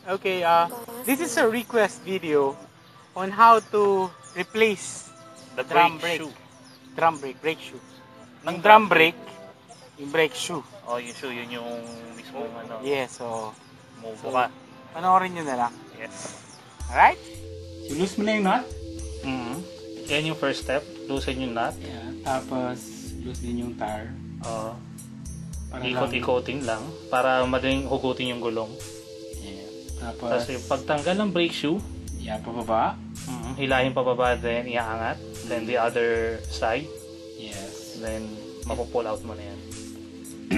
Okay, this is a request video on how to replace The drum brake brake. shoe. Drum brake, brake shoe. Ng Yung drum brake, yung brake shoe. Oh, yung shoe, yun yung mismong ano. Yes, so Move So, ka. panoorin nyo na lang. Yes. Alright? So, loose mo na yung knot. Yan yung first step. Loosen yung nut. Yeah. Tapos, loose din yung tire. Para Ikot-ikotin lang para madaling hugutin yung gulong. Yeah. Tapos, Kasi pagtanggal ng brake shoe, yeah, pababa. hilahin pababa, then iaangat. Then the other side, Yes. then mapupull out mo na yan.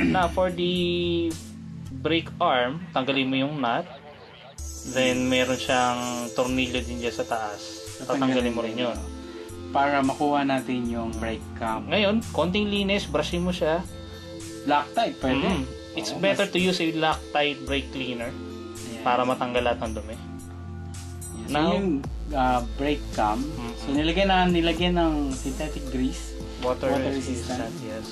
Now, for the brake arm, tanggalin mo yung nut. Then, meron siyang tornilyo din dyan sa taas. Tatanggalin mo rin yun. Para makuha natin yung brake cam. Ngayon, konting linis, brushin mo siya. Loctite, pwede. It's Oo, better to use a Loctite brake cleaner Yeah. para matanggal lahat ng dumi. Yeah. So, Now, yung brake cam, so nilagyan ng synthetic grease. Water resistant. resistant, yes.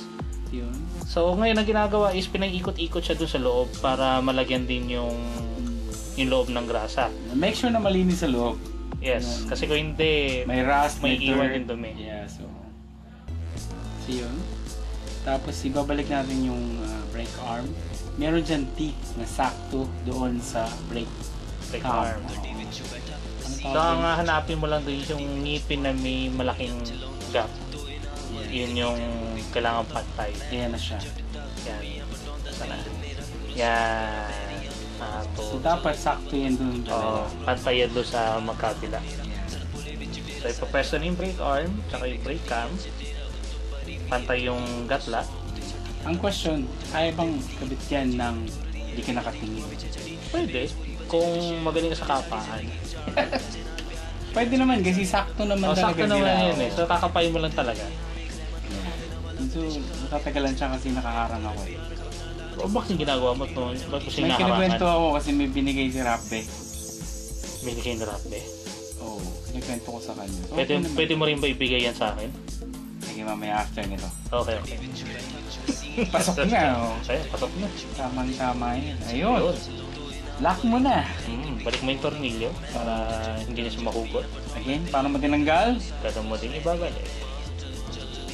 Yun. So, ngayon ang ginagawa is pinag-ikot-ikot siya doon sa loob para malagyan din yung loob ng grasa. Make sure na malinis sa loob. Yes, kasi kung hindi, May rust, may iwan dirt. yung dumi. Yeah, so yun. Tapos ibabalik natin yung brake arm. Meron dyan teeth na sakto doon sa brake Brake cam. arm. Ano So, ang hanapin mo lang doon yung ngipin na may malaking gap. Yun yung kailangan pantay. Ayan na siya. Yan. Sana. Yan. So dapat sakto yan doon. Pantay yan doon sa magkabila. So, ipapress na yung brake arm, tsaka yung brake cam. Pantay yung gatla. Ang question, kaya bang kabit yan ng hindi ka nakatingin? Pwede. Kung magaling ka sa kapaan. Pwede naman kasi sakto naman talaga Sakto naman sila. yun eh. So, kakapain mo lang talaga. So, natatagalan siya kasi nakaharang ako eh. O bakit yung ginagawa mo ito? Ba't mo May kinikwento sinaharangan? ako kasi may binigay si Rapbe. Binigay na rap eh. Oo, kinikwento ko sa kanya. So, Pwede, okay naman. pwede mo rin ba ibigay yan sa akin? Sige, mamaya after nito. Okay. Pasok na, oh. Okay, pasok na. Tamang-tama yun. Ayun. Ayun. Lock mo na. Balik mo yung tornilyo para hindi na siya mahugot. Again, paano mo tinanggal? Kada mo din ibabalik.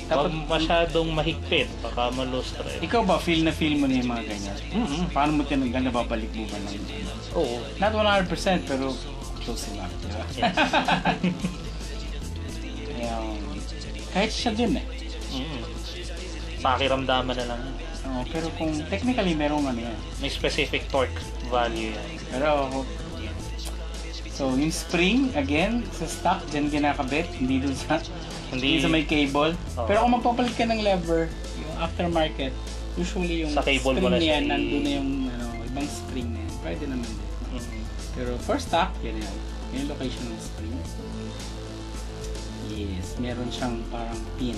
Dapat, Huwag masyadong mahigpit, baka ma-lose-stress. ikaw ba, feel na feel mo na yung mga ganyan? Paano mo tinanggal? Nababalik mo ba ng... Oo. Not 100% pero close enough, di ba? Yes. Kahit siya din eh. Pakiramdaman na lang. Oo, pero kung technically merong ano yan. May specific torque value yan. Pero so yung spring, again, sa stock, dyan ginakabit, hindi dun sa, hindi sa may cable. Oo. Pero kung magpapalit ka ng lever, yung aftermarket, usually yung Sa cable spring mo na na siya yan, nandun na yung ibang spring na yan. Pwede naman din. Pero for stock, yan yan. Yan yung location ng spring. Yes, meron siyang parang pin.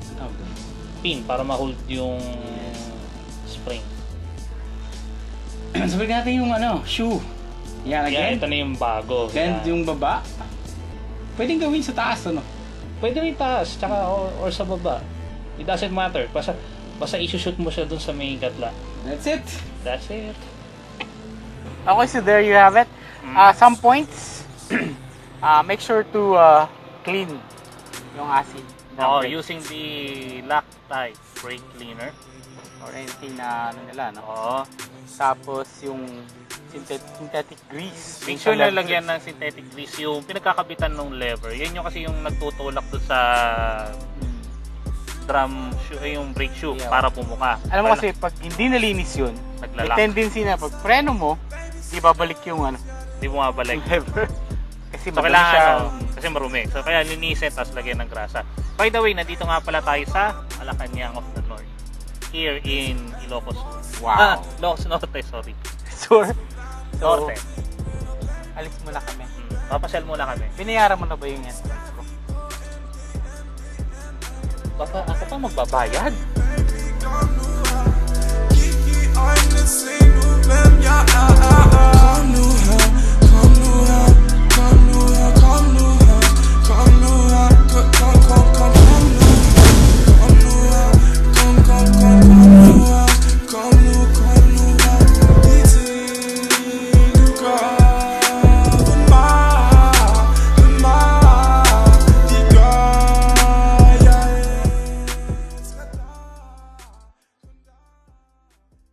Ang tawag doon? Pin para ma-hold yung spring. So, bigyan natin yung shoe. Yan, Yan, again. ito na yung bago. Then, Yan. yung baba, pwedeng gawin sa taas, ano? Pwede rin taas, tsaka or sa baba. It doesn't matter. Basta isushoot mo siya dun sa may gatla. That's it. That's it. Okay, so there you have it. Some points. Make sure to clean yung acid. Oh, using the Loctite brake cleaner. Or anything na nila, no? Oo. Tapos yung synthetic grease. Make sure na lagyan ng synthetic grease yung pinagkakabitan ng lever. Yan yung kasi yung nagtutulak doon sa drum shoe, yung brake shoe para bumuka. Alam mo kasi pag hindi nalinis yun, may Naglalak. tendency na pag preno mo, di babalik yung Hindi bumabalik. lever. Kasi So, madali kailangan, siya. kasi marumi. So, kaya linisin, tapos lagyan ng grasa. By the way, nandito nga pala tayo sa Malacanang of the North. Here in Ilocos. Wow. Ilocos Norte, sorry. Sure. So, Norte. alis muna kami. Papasyal muna kami. Binayaran mo na ba yung entrance ko? Baka ako pa magbabayad. Kiki aynı senin ben ya